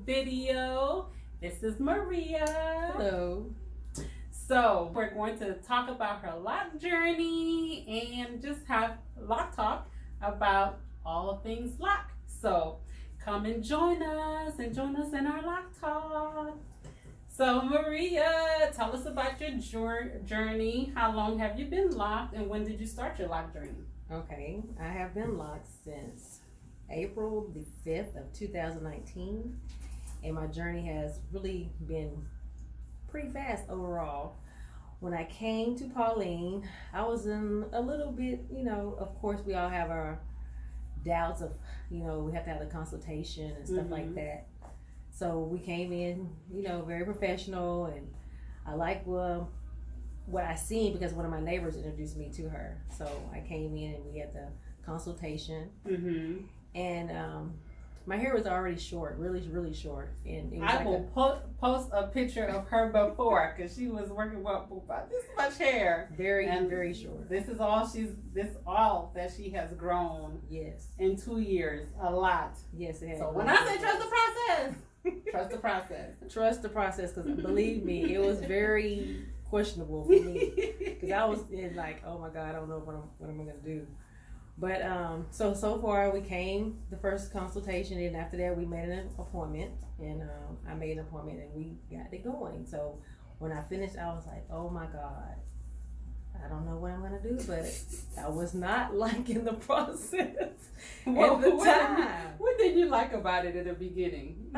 video. This is Maria. Hello. So we're going to talk about her lock journey and just have Loc Talk about all things lock. So come and join us in our Loc Talk. So Maria, tell us about your journey. How long have you been locked and when did you start your lock journey? Okay, I have been locked since April the 5th of 2019, and my journey has really been pretty fast overall. When I came to Pauline, I was in a little bit, of course we all have our doubts of, we have to have a consultation and stuff like that. So we came in, very professional, and I like what I seen because one of my neighbors introduced me to her. So I came in and we had the consultation, and my hair was already short, really short, and it was I will post a picture of her before because she was working about this much hair, very short. This is all that she has grown. Yes. In 2 years, a lot. Yes, it has. So when I say trust the process. Trust the process. Trust the process, because believe me, it was very questionable for me, because I was like, oh my God, I don't know what I'm gonna do. But so far we came the first consultation, and after that we made an appointment, and I made an appointment and we got it going. So when I finished, I was like, oh my God, I don't know what I'm gonna do, but I was not liking the process at the time. What did you like about it at the beginning?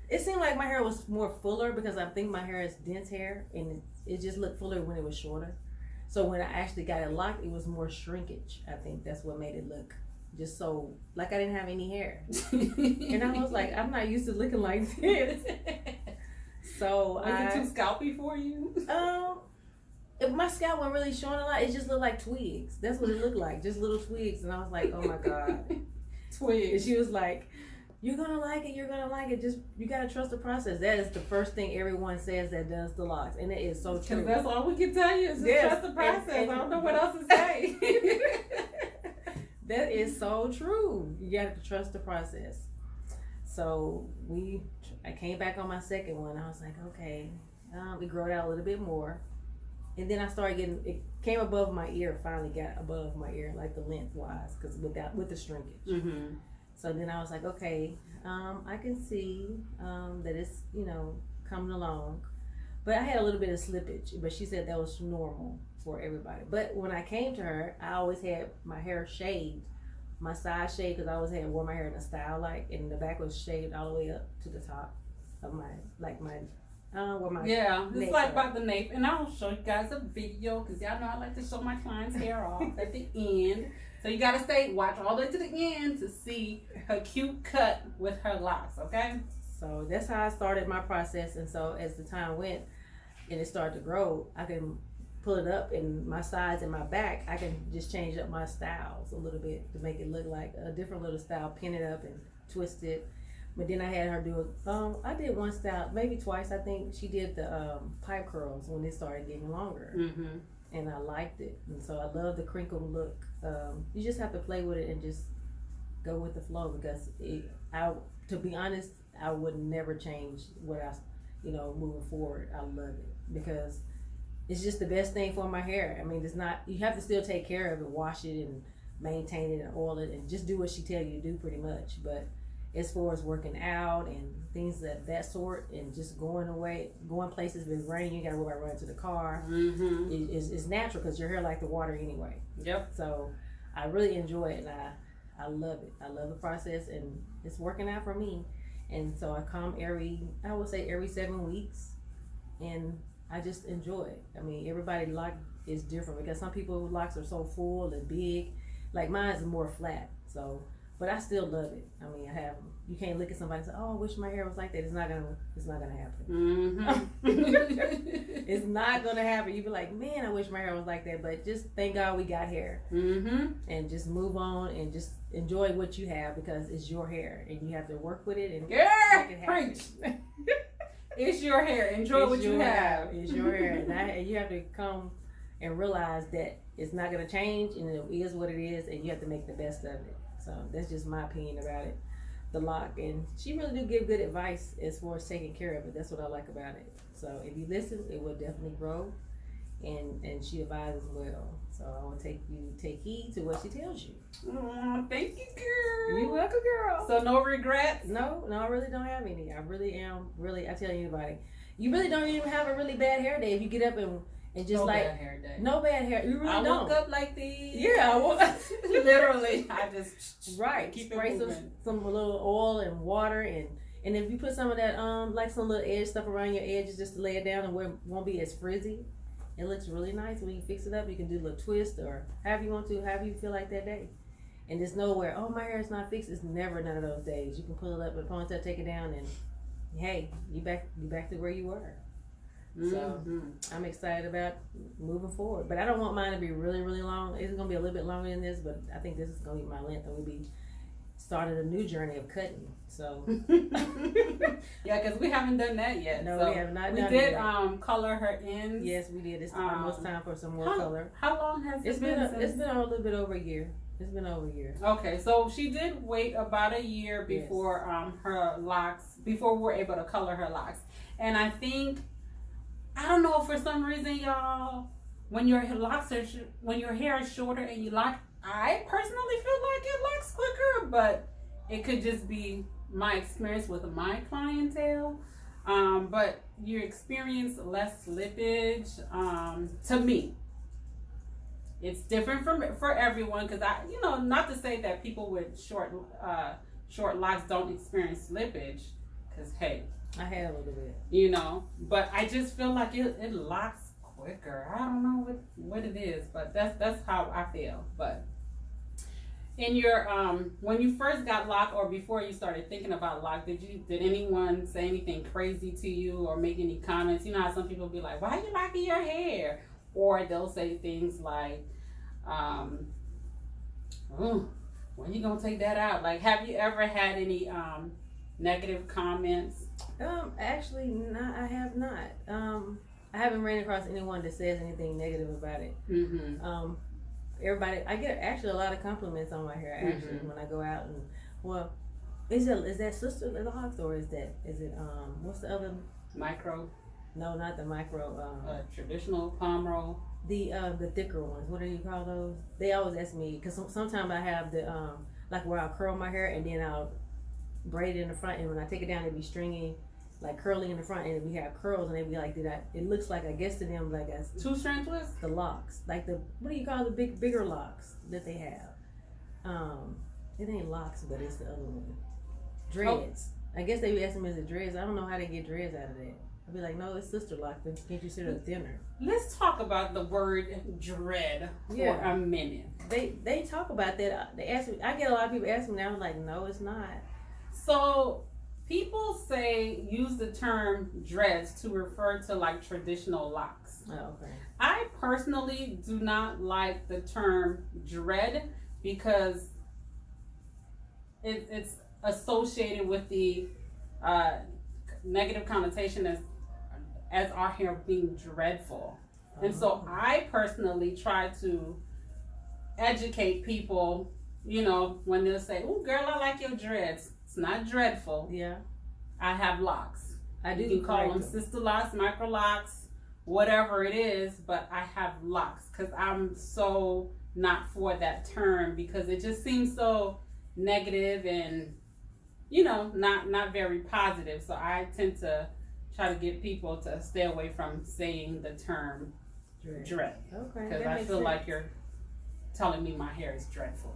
It seemed like my hair was more fuller, because I think my hair is dense hair, and it just looked fuller when it was shorter. So when I actually got it locked, it was more shrinkage. I think that's what made it look just so like I didn't have any hair. And I was like, I'm not used to looking like this. So was it too scalpy for you? My scalp wasn't really showing a lot. It just looked like twigs. That's what it looked like, just little twigs. And I was like, oh my God. Twigs. And she was like, you're gonna like it. Just, you gotta trust the process. That is the first thing everyone says that does the locks, and it is so true. Because that's all we can tell you is just trust the process. And I don't know what else to say. That is so true. You gotta trust the process. So I came back on my second one. I was like, okay, we grew it out a little bit more. And then I started it came above my ear, finally got above my ear, like the length wise, because with the shrinkage. So then I was like, okay, I can see that it's, coming along. But I had a little bit of slippage, but she said that was normal for everybody. But when I came to her, I always had my hair shaved, my side shaved, because I always had wore my hair in a style and the back was shaved all the way up to the top of my it's like about the nape, and I'll show you guys a video because y'all know I like to show my clients hair off at the end. So you gotta watch all the way to the end to see her cute cut with her locks. Okay. So that's how I started my process, and so as the time went and it started to grow, I can pull it up, and my sides and my back, I can just change up my styles a little bit to make it look like a different little style, pin it up and twist it. But then I had her do it. I did one style, maybe twice. I think she did the pipe curls when it started getting longer, and I liked it. And so I love the crinkle look. You just have to play with it and just go with the flow, because to be honest, I would never change what moving forward. I love it because it's just the best thing for my hair. I mean, you have to still take care of it, wash it and maintain it and oil it, and just do what she tell you to do pretty much. But as far as working out and things of that sort, and just going places with rain, you gotta worry about running to the car. It's natural because your hair like the water anyway. Yep. So I really enjoy it, and I love it. I love the process, and it's working out for me. And so I come every 7 weeks, and I just enjoy it. I mean, everybody lock is different, because some people's locks are so full and big. Like mine is more flat, so. But I still love it. I mean, you can't look at somebody and say, oh, I wish my hair was like that. It's not gonna happen. It's not gonna happen. You be like, man, I wish my hair was like that. But just thank God we got hair. And just move on and just enjoy what you have, because it's your hair and you have to work with it and make it happen. Preach. It's your hair. Enjoy what you have. It's your hair. And you have to come and realize that it's not gonna change, and it is what it is, and you have to make the best of it. So that's just my opinion about it. the lock, and she really do give good advice as far as taking care of it. That's what I like about it. So if you listen, it will definitely grow, and she advises well. So I will take heed to what she tells you. Thank you, girl. You're welcome, girl. So no regrets? No, I really don't have any. I tell anybody, you really don't even have a really bad hair day if you get up and just no like bad hair day. No bad hair. You really don't. I woke up like these. Yeah, I woke up. Literally, I just right. keep Spray some little oil and water, and if you put some of that like some little edge stuff around your edges just to lay it down and where it won't be as frizzy. It looks really nice when you fix it up. You can do a little twist or however you want to, however you feel like that day. And there's nowhere, oh, my hair is not fixed. It's never none of those days. You can pull it up in a ponytail, take it down, and hey, you back to where you were. So I'm excited about moving forward. But I don't want mine to be really, really long. It's gonna be a little bit longer than this, but I think this is gonna be my length, and we'll be started a new journey of cutting. So yeah, because we haven't done that yet. No, so we have not. We done did it. Color her ends. Yes, we did. It's almost time for some more color. How long has it's been? It's been a little bit over a year. It's been over a year. Okay, so she did wait about a year before her locks, before we were able to color her locks. And I think, I don't know, for some reason, y'all, when your locks are when your hair is shorter and you lock, I personally feel like it locks quicker, but it could just be my experience with my clientele. But you experience less slippage. To me, it's different for everyone, because not to say that people with short locks don't experience slippage, because hey, I had a little bit, but I just feel like it locks quicker. I don't know what it is, but that's how I feel. But in your when you first got locked, or before you started thinking about lock, did anyone say anything crazy to you or make any comments? You know how some people be like, why are you locking your hair? Or they'll say things like, when you gonna take that out? Like, have you ever had any negative comments? Actually, not. I have not. I haven't ran across anyone that says anything negative about it. Everybody, I get actually a lot of compliments on my hair. Actually, when I go out and is that sisterlocks, or is it what's the other micro? No, not the micro. Traditional palm roll. The thicker ones. What do you call those? They always ask me, because sometimes I have the like where I'll curl my hair and then I'll braid it in the front, and when I take it down, it'd be stringy, like curly in the front, and we have curls, and they'd be like, it looks like, I guess to them, like a 2-strand twist. The locks, like what do you call the bigger locks that they have? It ain't locks, but it's the other one. Dreads. I guess they be asking me, is it dreads? I don't know how they get dreads out of that. I'd be like, no, it's sisterlocks, but can't you see they're thinner? Let's talk about the word dread for a minute. They talk about that. They ask me. I get a lot of people asking me. I was like, no, it's not. So people use the term dreads to refer to like traditional locks. Oh, okay. I personally do not like the term dread because it's associated with the negative connotation as our hair being dreadful. And so I personally try to educate people, when they'll say, oh girl, I like your dreads. It's not dreadful. Yeah. I have locks. I do. You can call them sister locks, micro locks, whatever it is, but I have locks, because I'm so not for that term, because it just seems so negative and not very positive. So I tend to try to get people to stay away from saying the term dread. Okay. Because I feel like you're telling me my hair is dreadful.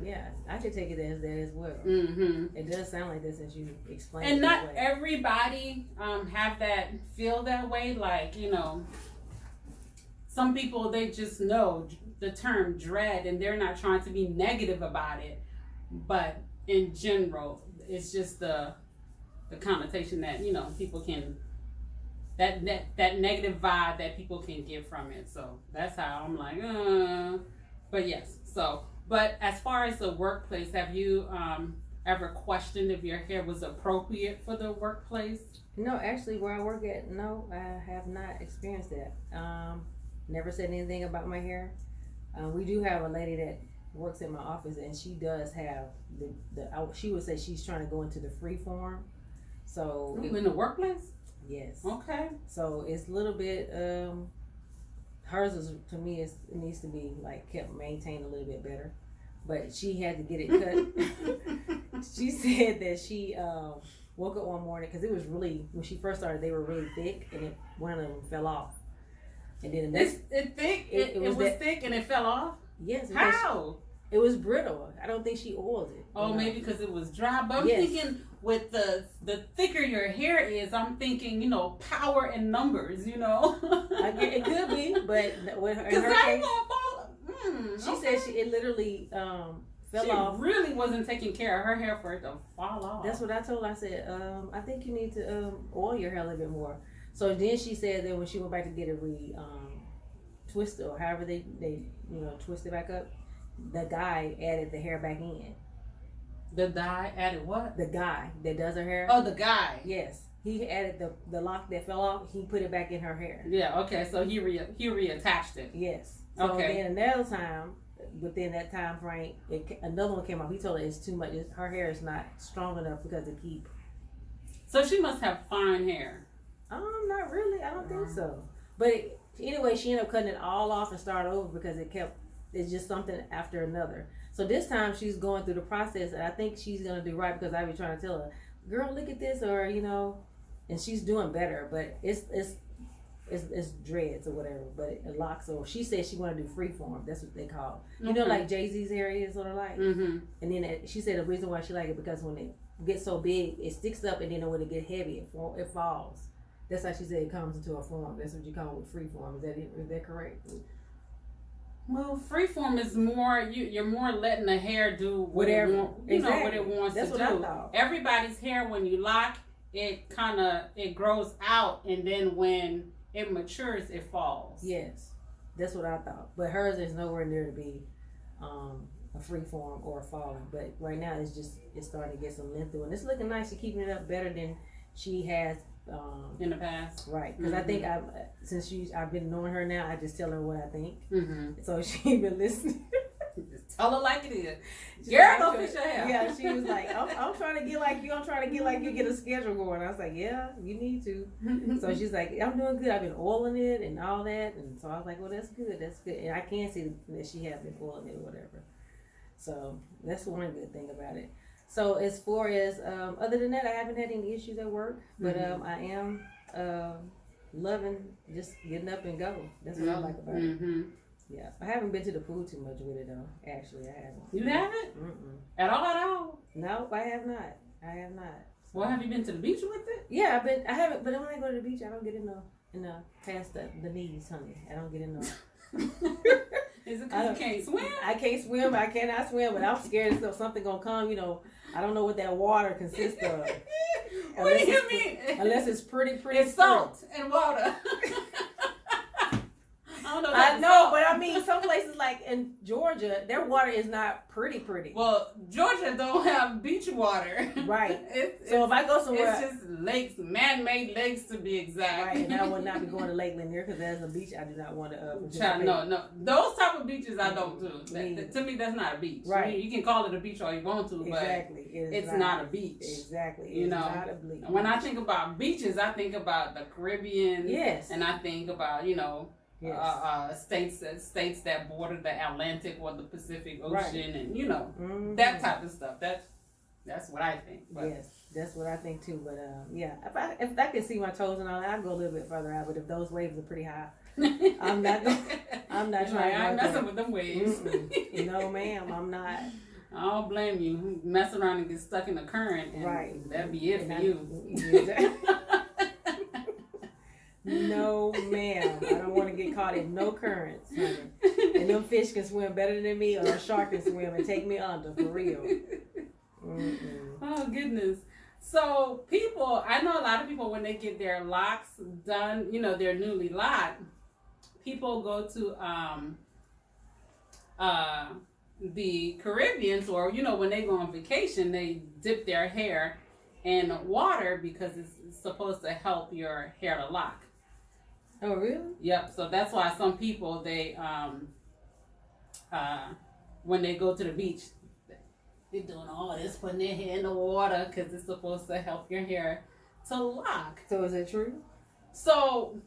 Yeah, I could take it as that as well. It does sound like this as you explained. And not everybody feel that way. Like, some people, they just know the term dread and they're not trying to be negative about it. But in general, it's just the connotation that people can, that negative vibe that people can get from it. So that's how I'm like, but yes. But as far as the workplace, have you ever questioned if your hair was appropriate for the workplace? No, actually, where I work at, no, I have not experienced that. Never said anything about my hair. We do have a lady that works in my office, and she does have she would say she's trying to go into the free form. So in the workplace. Yes. Okay. So it's a little bit. Hers is, to me, it needs to be like kept maintained a little bit better. But she had to get it cut. She said that she woke up one morning because it was really, when she first started, they were really thick, and one of them fell off. And then the next, it was thick and it fell off. Yes. How? It was brittle. I don't think she oiled it. Oh, maybe because it was dry. But I'm thinking with the thicker your hair is, I'm thinking, power and numbers, It could be, but with her, in her case, she said it literally fell off. She really wasn't taking care of her hair for it to fall off. That's what I told her. I said, I think you need to oil your hair a little bit more. So then she said that when she went back to get it twisted, or however they twist it back up, the guy added the hair back in. The guy added what? The guy that does her hair. Oh, the guy. Yes. He added the lock that fell off. He put it back in her hair. Yeah, okay. So he reattached it. Yes. So okay. Then another time, within that time frame, another one came off. He told her it's too much. Her hair is not strong enough because to keep. So she must have fine hair. Not really. I don't think so. But anyway, she ended up cutting it all off and started over because it's just something after another. So this time she's going through the process, and I think she's gonna do right because I've been trying to tell her, girl, look at this, or and she's doing better. But it's dreads or whatever, but it locks. So she said she want to do freeform. That's what they call. Like Jay-Z's area is sort of like. Mm-hmm. And then she said the reason why she like it because when it gets so big, it sticks up, and then when it get heavy, it falls. That's how she said it comes into a form. That's what you call it, freeform. Is that correct? Well, freeform is more you're more letting the hair do whatever what it wants That's to do. What I thought. Everybody's hair, when you lock it, it grows out, and then when it matures, it falls. Yes, that's what I thought. But hers is nowhere near to be a freeform or falling. But right now it's starting to get some length through, and it's looking nice. She's keeping it up better than she has. In the past, right? Because I think I've been knowing her now. I just tell her what I think, so she been listening. Just tell her like it is. Girl, go fix your hair. Yeah, she was like, I'm trying to get like you. I'm trying to get like you. Get a schedule going. I was like, yeah, you need to. So she's like, I'm doing good. I've been oiling it and all that, and so I was like, well, that's good. That's good. And I can see that she has been oiling it or whatever. So that's one good thing about it. So as far as other than that, I haven't had any issues at work, but I am loving just getting up and go. That's what I like about it. Yeah, I haven't been to the pool too much with it though. Actually, I haven't. You haven't? At all? No, I have not. Well, have you been to the beach with it? Yeah, I haven't. But when I go to the beach, I don't get in the past the knees, honey. I don't get in the. Is it because you can't swim? I can't swim. I cannot swim, but I'm scared of something gonna come. I don't know what that water consists of. What do you mean? Unless it's pretty. It's salt and water. I know, but I mean, some places like in Georgia, their water is not pretty. Well, Georgia don't have beach water. Right. So if I go somewhere, it's just lakes, man-made lakes to be exact. Right, and I would not be going to Lake Lanier because there's a beach I do not want to. No, those type of beaches I don't do. To me, that's not a beach. Right. I mean, you can call it a beach all you want to, but it's not a beach. Exactly. It's not a beach. When I think about beaches, I think about the Caribbean. Yes. And I think about yes. States that border the Atlantic or the Pacific Ocean, and that type of stuff. That's what I think. But. Yes, that's what I think too. But yeah, if I can see my toes and all that, I'd go a little bit further out. But if those waves are pretty high, I'm not trying. I'm messing with them waves. No, ma'am, I'm not. I don't blame you. Mess around and get stuck in the current, and right? That'd be it for you. No, ma'am. I don't want to get caught in no currents, honey. And them fish can swim better than me, or a shark can swim and take me under, for real. Oh, goodness. So, I know a lot of people, when they get their locks done, they're newly locked, people go to the Caribbeans, or, when they go on vacation, they dip their hair in water because it's supposed to help your hair to lock. Oh, really? Yep. So that's why some people, when they go to the beach, they're doing all this, putting their hair in the water because it's supposed to help your hair to lock. So is that true? So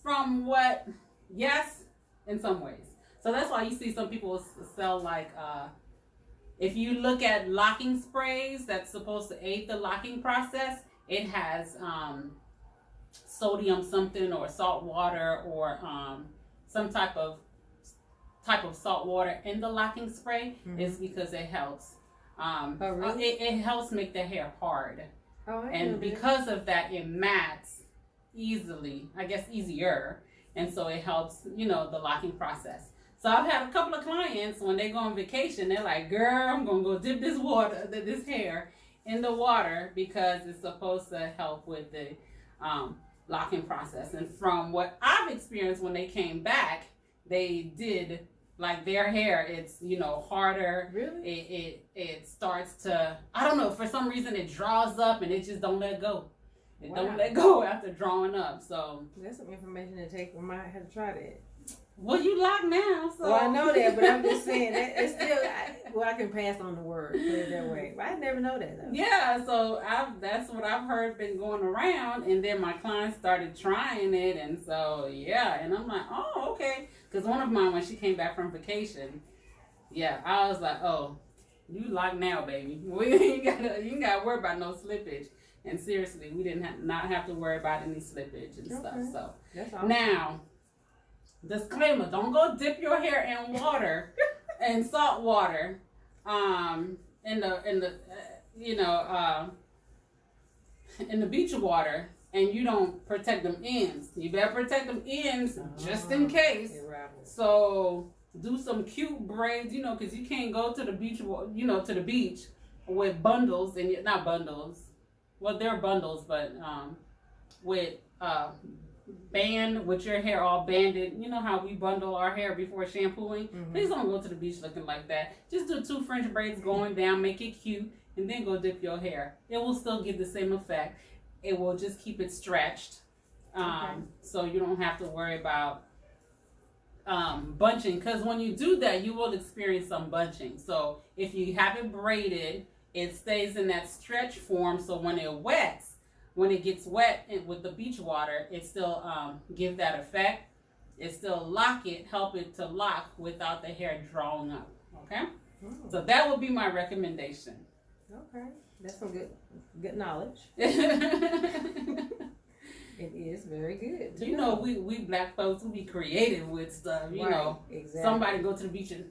from what, yes, in some ways. So that's why you see some people sell like, if you look at locking sprays that's supposed to aid the locking process, it has sodium something or salt water or some type of salt water in the locking spray. Is because it helps. Oh, really? It helps make the hair hard. Oh, and because of that, it mats easily, I guess easier, and so it helps, the locking process. So I've had a couple of clients when they go on vacation, they're like, girl, I'm gonna go dip this hair in the water because it's supposed to help with the locking process. And from what I've experienced, when they came back, they did, like, their hair, it's, harder. Really? It starts to, I don't know, for some reason it draws up and it just don't let go. It don't let go after drawing up. So that's some information to take. We might have to try that. Well, you lock now, so. Well, I know that, but I'm just saying that it's still. I can pass on the word, put it that way. But I never know that though. Yeah, so that's what I've heard been going around, and then my clients started trying it, and so yeah, and I'm like, oh, okay, because one of mine, when she came back from vacation, yeah, I was like, oh, you lock now, baby. You ain't gotta worry about no slippage. And seriously, we didn't not have to worry about any slippage and stuff. So that's awesome. Now. Disclaimer, don't go dip your hair in water and salt water in the beach water, and you don't protect them ends. You better protect them ends just in case. So do some cute braids, because you can't go to the beach, to the beach with bundles, and not bundles. Well, they're bundles, but with band with your hair all banded. You know how we bundle our hair before shampooing? Please don't go to the beach looking like that. Just do 2 French braids going down, make it cute, and then go dip your hair. It will still give the same effect. It will just keep it stretched. So you don't have to worry about bunching, because when you do that, you will experience some bunching. So if you have it braided, it stays in that stretch form, so when it gets wet with the beach water, it still give that effect. It still help it to lock without the hair drawing up. Okay? So that would be my recommendation. Okay. That's some good knowledge. It is very good. We black folks, we be creative with stuff. Exactly. Somebody go to the beach and,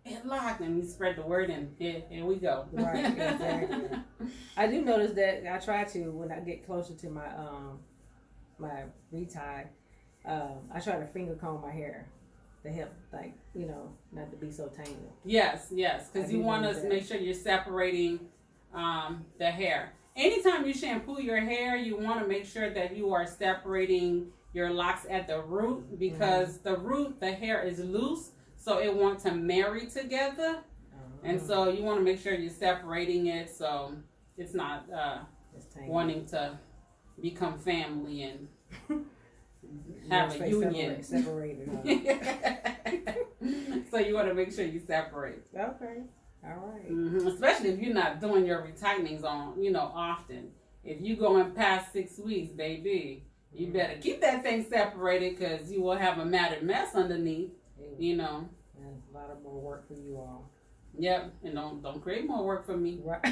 it locked, and we spread the word, and here we go. Right, exactly. I do notice that I try to, when I get closer to my my retie, I try to finger comb my hair to help, not to be so tangled. Yes, because you want to make sure you're separating the hair. Anytime you shampoo your hair, you want to make sure that you are separating your locks at the root, because the root, the hair is loose, so it wants to marry together. And so you want to make sure you're separating it so it's not wanting to become family and have a union. Separated. So you want to make sure you separate. Okay. All right. Especially if you're not doing your retightings often. If you going past 6 weeks, baby, you better keep that thing separated, because you will have a matted mess underneath. And a lot of more work for you all. Yep, and don't create more work for me. Right.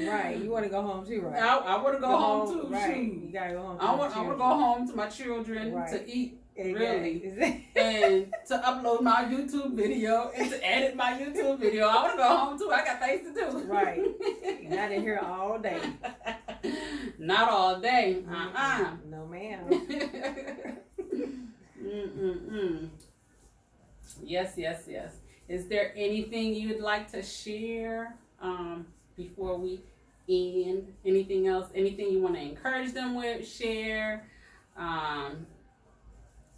Right. You want to go home too, right? I want to go home too. Right. Shoot. You gotta go home. I want to go home to my children to eat. Really, and to upload my YouTube video and to edit my YouTube video. I want to go home too. I got things to do. Right. You're not in here all day. Not all day. No, ma'am. Yes. Is there anything you'd like to share before we end? Anything else? Anything you want to encourage them with? Share.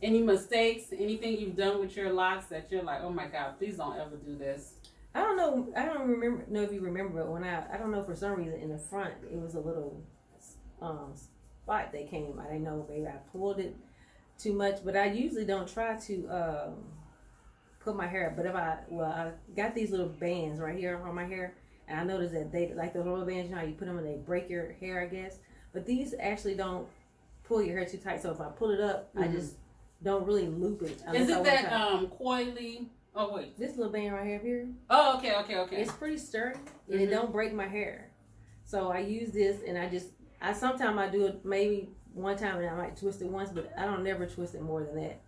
Any mistakes? Anything you've done with your locks that you're like, oh my God, please don't ever do this? I don't know. I don't know if you remember, but when I don't know, for some reason in the front it was a little spot that came. I didn't know, maybe I pulled it too much, but I usually don't try to put my hair up. But I got these little bands right here on my hair, and I noticed that they, like the rubber bands, you know how you put them and they break your hair, I guess. But these actually don't pull your hair too tight. So if I pull it up, I just don't really loop it. Is it that coily? Oh wait, this little band right here. Oh, okay. It's pretty sturdy and it don't break my hair. So I use this, and I sometimes I do it maybe one time, and I might twist it once, but I don't never twist it more than that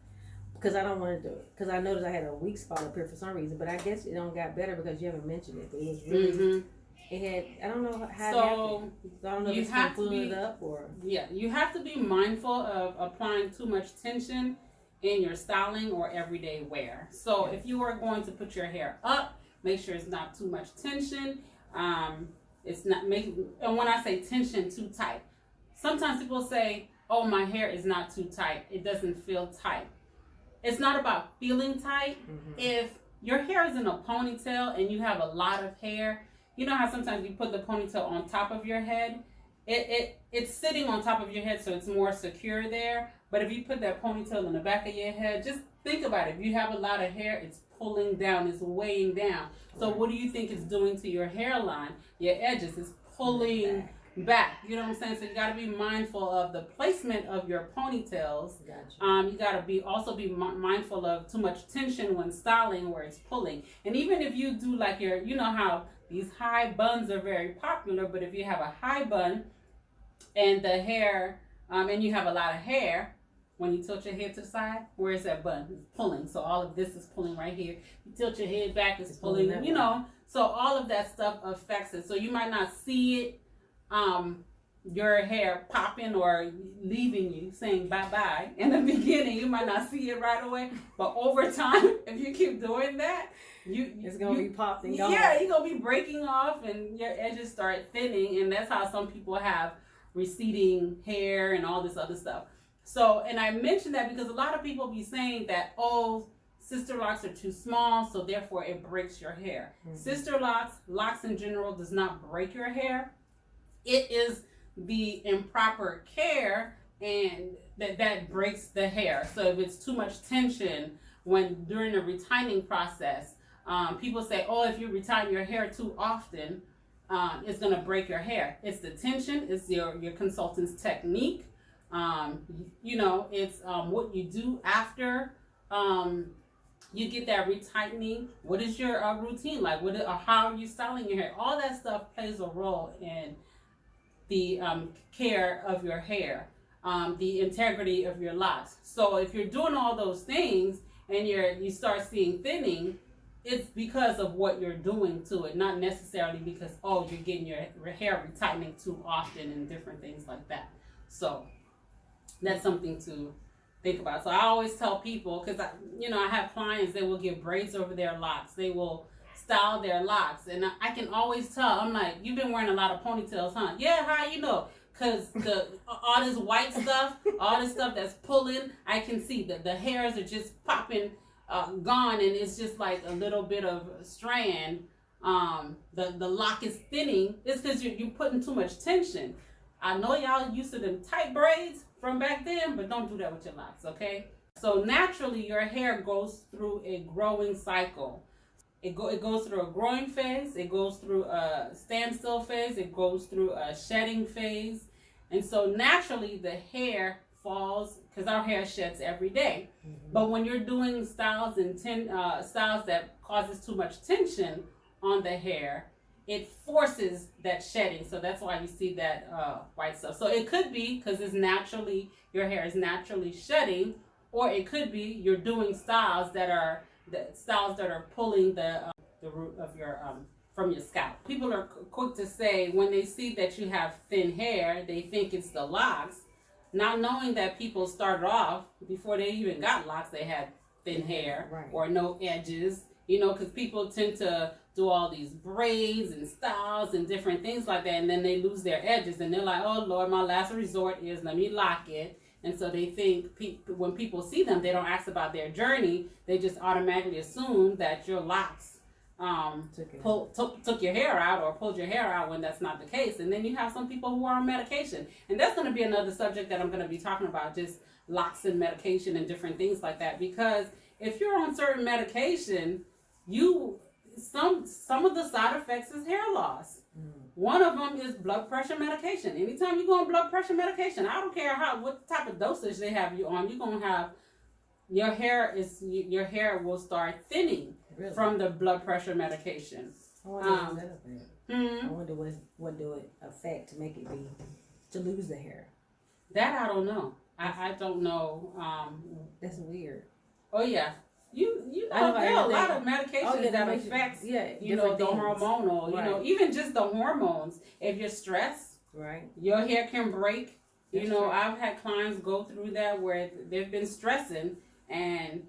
because I don't want to do it. Because I noticed I had a weak spot up here for some reason, but I guess it don't got better because you haven't mentioned it. But it was really, it had, I don't know how it happened. So I don't know if it's from pulling it up or. Yeah, you have to be mindful of applying too much tension in your styling or everyday wear. So if you are going to put your hair up, make sure it's not too much tension. It's not making, and when I say tension, too tight. Sometimes people say, oh, my hair is not too tight. It doesn't feel tight. It's not about feeling tight. If your hair is in a ponytail and you have a lot of hair, you know how sometimes you put the ponytail on top of your head? It's sitting on top of your head, so it's more secure there. But if you put that ponytail in the back of your head, just think about it. If you have a lot of hair, it's pulling down, it's weighing down. So what do you think it's doing to your hairline? Your edges is pulling back. You know what I'm saying? So you got to be mindful of the placement of your ponytails. Gotcha. You got to also be mindful of too much tension when styling where it's pulling. And even if you do like you know how these high buns are very popular, but if you have a high bun and the hair, and you have a lot of hair, when you tilt your head to the side, where is that bun? It's pulling. So all of this is pulling right here. You tilt your head back, it's pulling, you know. So all of that stuff affects it. So you might not see it, your hair popping or leaving you, saying bye-bye. In the beginning, you might not see it right away. But over time, if you keep doing that, it's going to be popped and gone. Yeah, you're going to be breaking off and your edges start thinning. And that's how some people have receding hair and all this other stuff. So, and I mentioned that because a lot of people be saying that, oh, sister locks are too small, so therefore it breaks your hair. Sister locks in general does not break your hair. It is the improper care and that breaks the hair. So if it's too much tension during the retining process, people say, oh, if you retie your hair too often, it's going to break your hair. It's the tension, it's your consultant's technique. You know, it's what you do after you get that retightening. What is your routine like? How are you styling your hair? All that stuff plays a role in the care of your hair, the integrity of your locks. So if you're doing all those things and you start seeing thinning, it's because of what you're doing to it, not necessarily because, oh, you're getting your hair retightening too often and different things like that. So that's something to think about. So I always tell people, because I have clients that will get braids over their locks. They will style their locks, and I can always tell. I'm like, you've been wearing a lot of ponytails, huh? Yeah, how you know? Because all this white stuff, all this stuff that's pulling, I can see that the hairs are just popping, gone, and it's just like a little bit of strand. The lock is thinning. It's because you're putting too much tension. I know y'all used to them tight braids from back then, but don't do that with your locks, okay? So naturally, your hair goes through a growing cycle. It goes through a growing phase, it goes through a standstill phase, it goes through a shedding phase. And so naturally, the hair falls, because our hair sheds every day. But when you're doing styles styles that causes too much tension on the hair, it forces that shedding. So that's why you see that white stuff. So it could be because your hair is naturally shedding, or it could be you're doing styles that are pulling the root of your from your scalp. People are quick to say when they see that you have thin hair, they think it's the locks, not knowing that people started off before they even got locks, they had thin hair, right, or no edges. Because people tend to do all these braids and styles and different things like that, and then they lose their edges, and they're like, oh Lord, my last resort is let me lock it. And so they think when people see them, they don't ask about their journey. They just automatically assume that your locks took your hair out or pulled your hair out, when that's not the case. And then you have some people who are on medication. And that's going to be another subject that I'm going to be talking about, just locks and medication and different things like that. Because if you're on certain medication, some of the side effects is hair loss. One of them is blood pressure medication. Anytime you go on blood pressure medication, I don't care what type of dosage they have you on, you're gonna have your hair will start thinning from the blood pressure medication. I wonder what do it affect to make it be to lose the hair. That I don't know. I don't know. That's weird. Oh yeah. You know there are a lot of medications that affects the hormonal, even just the hormones. If you're stressed, right, your hair can break. That's true. True. I've had clients go through that where they've been stressing, and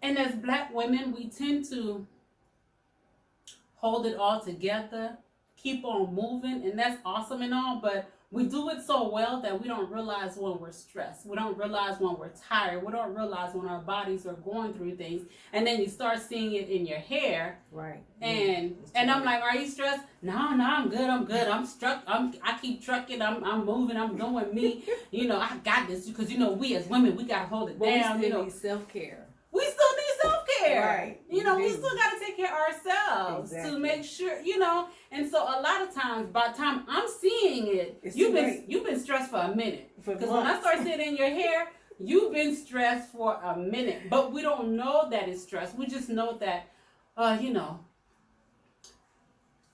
as Black women, we tend to hold it all together, keep on moving, and that's awesome and all, but we do it so well that we don't realize when we're stressed. We don't realize when we're tired. We don't realize when our bodies are going through things. And then you start seeing it in your hair. Right. And I'm like, are you stressed? No, I'm good. I'm struck. I keep trucking. I'm moving. I'm doing me. I got this because, we as women, we got to hold it down. We still need self-care. We still need self-care. Right. We still got to take care of ourselves to make sure, And so a lot of times, by the time I'm seeing it, you've been stressed for a minute. Because when I start seeing it in your hair, you've been stressed for a minute. But we don't know that it's stress. We just know that, That's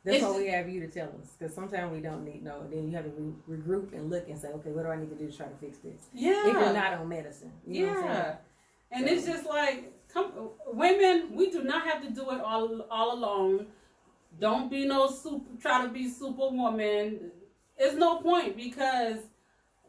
why we have you to tell us. Because sometimes we don't know. Then you have to regroup and look and say, okay, what do I need to do to try to fix this? Yeah. If you're not on medicine. You know what I'm saying? And it's just like, women, we do not have to do it all alone. Don't be try to be superwoman. It's no point because,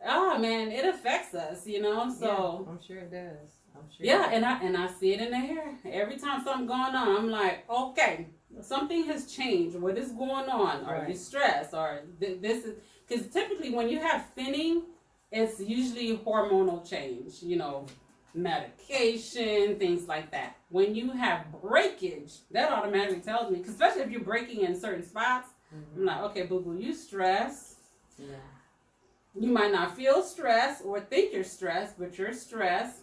it affects us, So yeah, I'm sure it does. and I see it in the hair. Every time something going on, I'm like, okay, something has changed. What is going on? Are you stressed? Or this is because typically when you have thinning, it's usually hormonal change. Medication, things like that. When you have breakage, that automatically tells me, 'cause especially if you're breaking in certain spots, I'm like, okay, boo-boo, you stressed. Yeah. You might not feel stressed or think you're stressed, but you're stressed,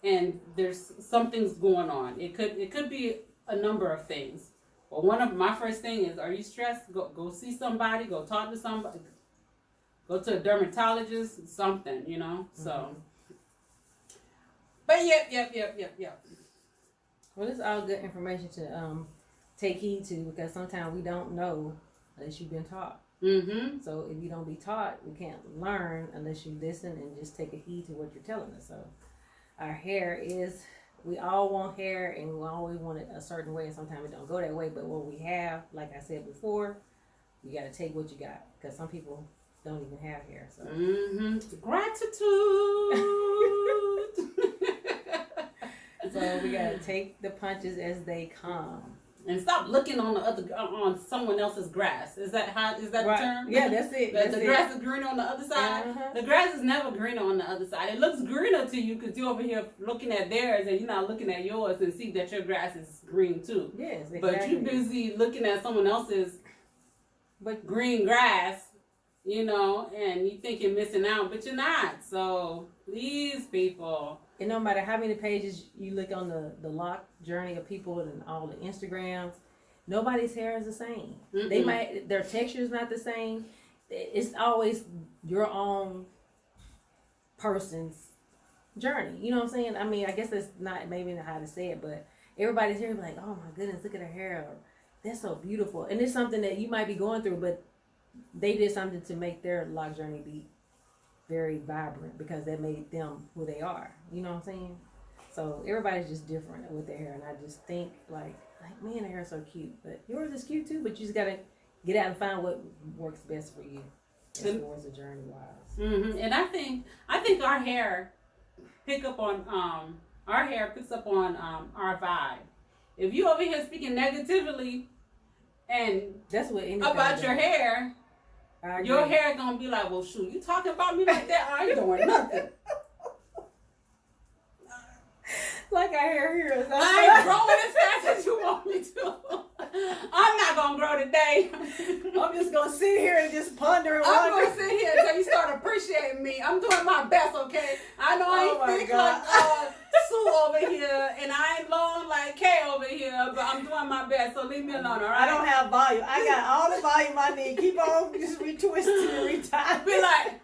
and there's something's going on. It could be a number of things. But one of my first thing is, are you stressed? Go see somebody. Go talk to somebody. Go to a dermatologist. Something, So. But yep. Well, it's all good information to take heed to because sometimes we don't know unless you've been taught. Mm-hmm. So if you don't be taught, we can't learn unless you listen and just take a heed to what you're telling us. So our hair we all want hair and we always want it a certain way and sometimes it don't go that way. But what we have, like I said before, you got to take what you got because some people don't even have hair. So gratitude. So we gotta take the punches as they come, and stop looking on someone else's grass. Is that the term? Yeah, that's it. The grass is greener on the other side. The grass is never greener on the other side. It looks greener to you because you're over here looking at theirs and you're not looking at yours and see that your grass is green too. Yes, exactly. But you're busy looking at someone else's green grass. And you think you're missing out, but you're not. So these people. And no matter how many pages you look on the Loc journey of people and all the Instagrams, nobody's hair is the same. Mm-mm. Their texture is not the same. It's always your own person's journey. You know what I'm saying? I mean, I guess that's not maybe not how to say it, but everybody's here like, oh my goodness, look at her hair. Or, that's so beautiful. And it's something that you might be going through, but they did something to make their Loc journey be very vibrant because that made them who they are. You know what I'm saying? So everybody's just different with their hair, and I just think like man, their hair is so cute, but yours is cute too. But you just gotta get out and find what works best for you as far as the journey wise. Mm-hmm. And I think our hair picks up on our vibe. If you over here speaking negatively and that's what about your hair. Your hair gonna be like, well, shoot, you talking about me like that? I ain't doing nothing. Like our hair here. I ain't growing as fast as you want me to. I'm not gonna grow today. I'm just gonna sit here and just ponder. I'm gonna sit here until you start appreciating me. I'm doing my best, okay? I know I ain't thick like Sue over here, and I ain't long like Kay over here, but I'm doing my best, so leave me alone, all right? I don't have volume. I got all the volume I need. Keep on just retwisting and retying. Be like,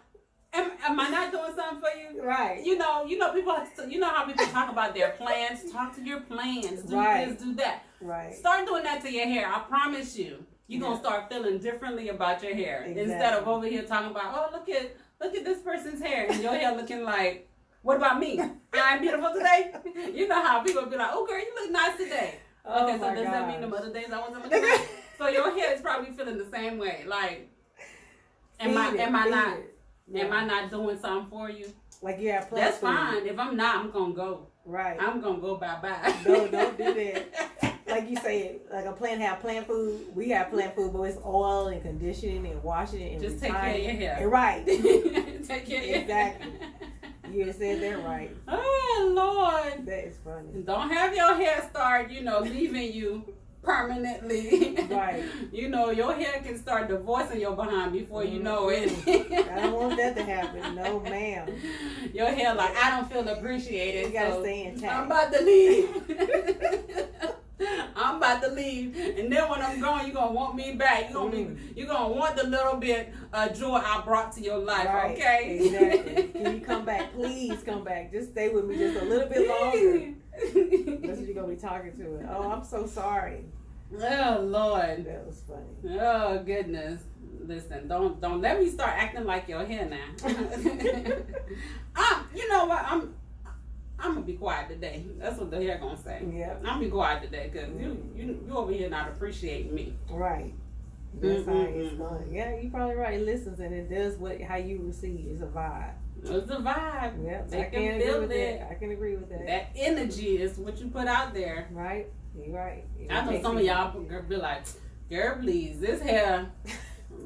am I not doing something for you? Right. You know, people. You know how people talk about their plans. Talk to your plans. Do this, do that. Right. Start doing that to your hair. I promise you, you're gonna start feeling differently about your hair instead of over here talking about, oh, look at this person's hair, and your hair looking like, what about me? I'm beautiful today. You know how people be like, oh, girl, you look nice today. Oh, okay, so does that mean the other days I wasn't looking nice? So your hair is probably feeling the same way. Like, am I not doing something for you? Like you have plans. That's fine. If I'm not, I'm gonna go. Right. I'm gonna go bye-bye. No, don't do that. Like you say, like a plant have plant food. We have plant food, but it's oil and conditioning and washing it and just take care of your hair. And right. Take care of your Exactly. You said that right. Oh Lord. That is funny. Don't have your hair start, leaving you permanently. Right. Your hair can start divorcing your behind before you know it. I don't want that to happen. No, ma'am. Your hair like, I don't feel appreciated. You gotta stay intact. I'm about to leave. I'm about to leave, and then when I'm gone, you're gonna want me back. You're gonna want the little bit of joy I brought to your life. Right. Okay. Exactly. Can you come back? Please come back. Just stay with me just a little bit longer. That's what you're gonna be talking to it. Oh, I'm so sorry. Oh Lord. That was funny. Oh goodness. Listen, don't let me start acting like your hair now. You know what? I'm gonna be quiet today. That's what the hair gonna say. Yeah. I'm gonna be quiet today because you over here not appreciating me. Right. That's how it's going. Yeah, you're probably right. It listens and it does how you receive. It's a vibe. It's a vibe. Yep. They I can feel agree with it. that. I can agree with that. That energy is what you put out there. Right. You're right. I know some of y'all be like, girl, please, this hair.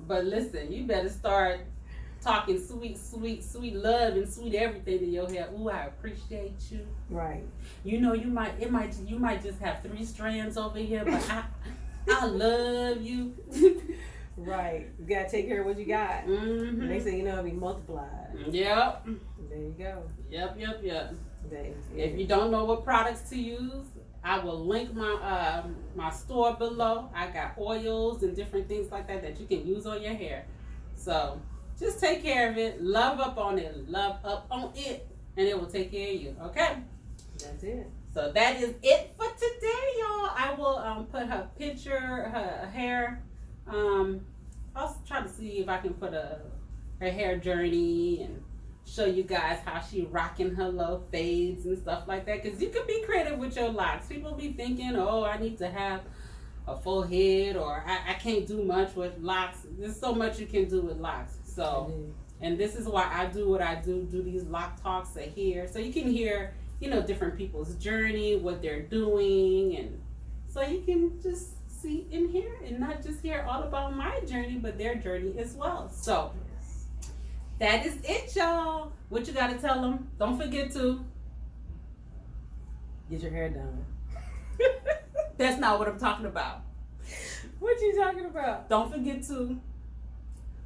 But listen, you better start talking sweet love and sweet everything to your hair. Ooh, I appreciate you. Right. You might just have 3 strands over here, but I love you. Right. You gotta take care of what you got. Mm-hmm. Next thing you know, it'll be multiplied. Yep. There you go. Yep. If you don't know what products to use, I will link my store below. I got oils and different things like that you can use on your hair. So just take care of it. Love up on it, and it will take care of you. Okay? That's it. So that is it for today, y'all. I will put her picture, her hair. I'll try to see if I can put her hair journey and show you guys how she rocking her little fades and stuff like that. Because you can be creative with your locks. People be thinking, oh, I need to have a full head, or I can't do much with locks. There's so much you can do with locks. So, and this is why I do what I do these Loc Talks here. So you can hear, different people's journey, what they're doing. And so you can just see and hear and not just hear all about my journey, but their journey as well. So that is it, y'all. What you got to tell them? Don't forget to get your hair done. That's not what I'm talking about. What you talking about? Don't forget to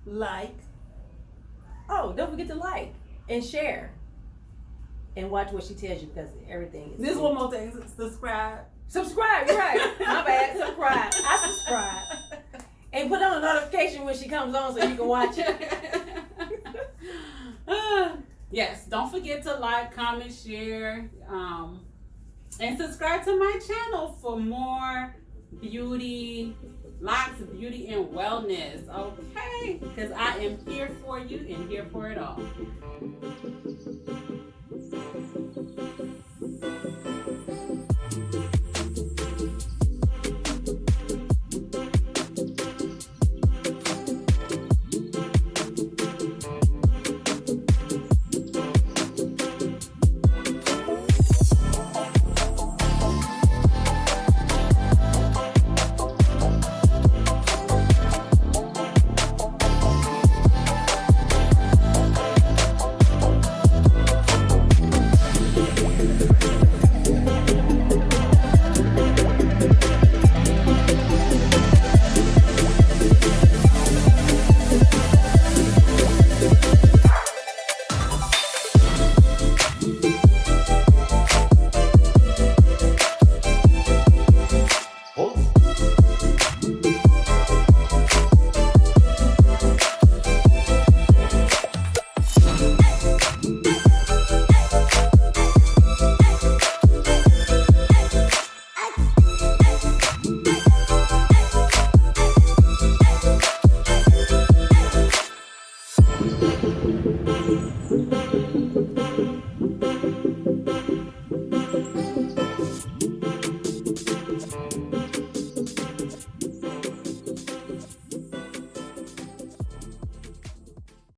like. Oh, don't forget to like and share and watch what she tells you, because everything is. This one more thing. Subscribe. Subscribe. You're right. My bad. Subscribe. I subscribe. And put on a notification when she comes on so you can watch it. Yes. Don't forget to like, comment, share, and subscribe to my channel for more beauty, Locs, beauty, and wellness. Okay? Because I am here for you and here for it all.